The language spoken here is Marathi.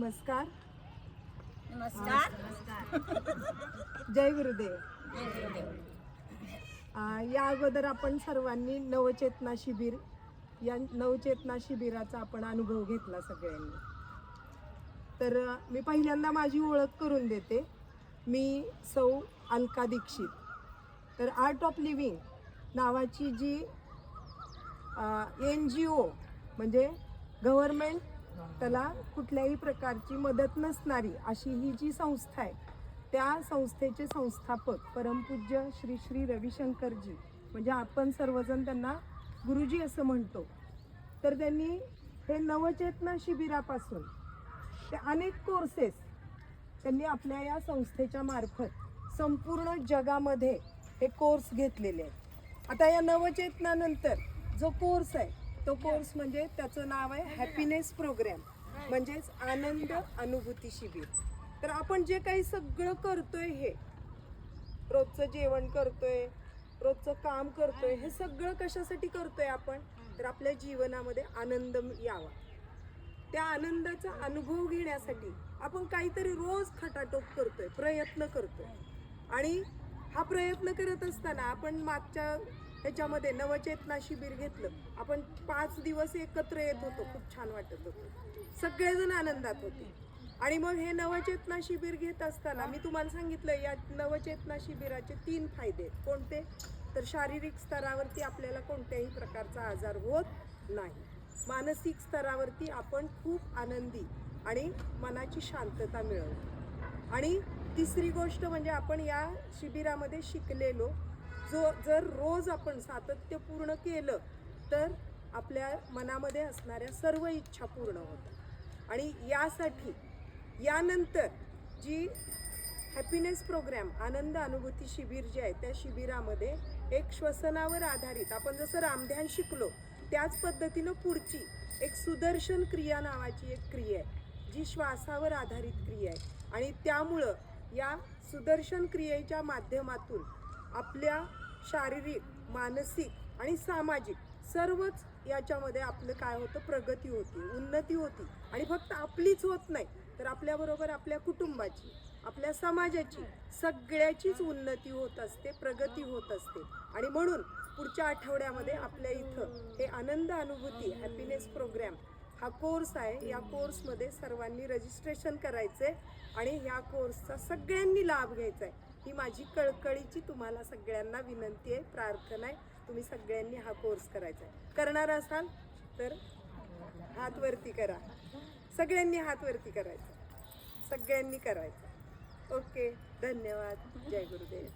नमस्कार. नमस्कार. जय गुरुदेव. जय गुरुदेव. या अगोदर आपण सर्वांनी नवचेतना शिबिर या नवचेतना शिबिराचा आपण अनुभव घेतला सगळ्यांनी. तर मी पहिल्यांदा माझी ओळख करून देते. मी सौ अलका दीक्षित. तर आर्ट ऑफ लिव्हिंग नावाची जी NGO म्हणजे गव्हर्मेंट त्याला कुठल्याही प्रकारची मदत नसणारी अशी ही जी संस्था आहे, त्या संस्थेचे संस्थापक परमपूज्य श्री श्री रविशंकरजी, म्हणजे आपण सर्वजण त्यांना गुरुजी असं म्हणतो. तर त्यांनी हे नवचेतना शिबिरापासून ते अनेक कोर्सेस त्यांनी आपल्या या संस्थेच्या मार्फत संपूर्ण जगामध्ये हे कोर्स घेतलेले आहेत. आता या नवचेतनानंतर जो कोर्स आहे तो कोर्स म्हणजे त्याचं नाव आहे हॅपीनेस प्रोग्रॅम, म्हणजेच आनंद अनुभूती शिबिर. तर आपण जे काही सगळं करतोय, हे रोजचं जेवण करतोय, रोजचं काम करतोय, हे सगळं कशासाठी करतोय आपण? तर आपल्या जीवनामध्ये आनंद यावा, त्या आनंदाचा अनुभव घेण्यासाठी आपण काहीतरी रोज खटाटोप करतोय, प्रयत्न करतोय. आणि हा प्रयत्न करत असताना आपण मागच्या ह्याच्यामध्ये नवचेतना शिबिर घेतलं. आपण 5 दिवस एकत्र येत होतो, खूप छान वाटत होतं, सगळेजण आनंदात होते. आणि मग हे नवचेतना शिबिर घेत असताना मी तुम्हाला सांगितलं या नवचेतना शिबिराचे 3 फायदे आहेत. कोणते? तर शारीरिक स्तरावरती आपल्याला कोणत्याही प्रकारचा आजार होत नाही, मानसिक स्तरावरती आपण खूप आनंदी आणि मनाची शांतता मिळवतो. आणि तिसरी गोष्ट म्हणजे आपण या शिबिरामध्ये शिकलेलो जर रोज आपण सातत्य पूर्ण केलं तर आपल्या मनामध्ये असणाऱ्या सर्व इच्छा पूर्ण होतात. आणि यासाठी यानंतर जी हॅपीनेस प्रोग्रॅम आनंद अनुभूती शिबिर जे आहे, त्या शिबिरामध्ये एक श्वसनावर आधारित आपण जसं रामध्यान शिकलो त्याच पद्धतीनं पुढची एक सुदर्शन क्रिया नावाची एक क्रिया आहे, जी श्वासावर आधारित क्रिया आहे. आणि त्यामुळं या सुदर्शन क्रियेच्या माध्यमातून आपल्या शारीरिक, मानसिक आणि सामाजिक सर्वच याच्यामध्ये आपलं काय होतं, प्रगती होती, उन्नती होती. आणि फक्त आपलीच होत नाही तर आपल्याबरोबर आपल्या कुटुंबाची, आपल्या समाजाची, सगळ्याचीच उन्नती होत असते, प्रगती होत असते. आणि म्हणून पुढच्या आठवड्यामध्ये आपल्या इथं हे आनंद अनुभूती हॅपीनेस प्रोग्रॅम हा कोर्स आहे. या कोर्समध्ये सर्वांनी रजिस्ट्रेशन करायचंय आणि ह्या कोर्सचा सगळ्यांनी लाभ घ्यायचा आहे, ही माझी कळकळीची तुम्हाला सगळ्यांना विनंती आहे, प्रार्थना आहे. तुम्ही सगळ्यांनी हा कोर्स करायचा आहे. करणार असाल तर हात वरती करा. सगळ्यांनी हात वरती करायचा, सगळ्यांनी करायचं. ओके, धन्यवाद. जय गुरुदेव.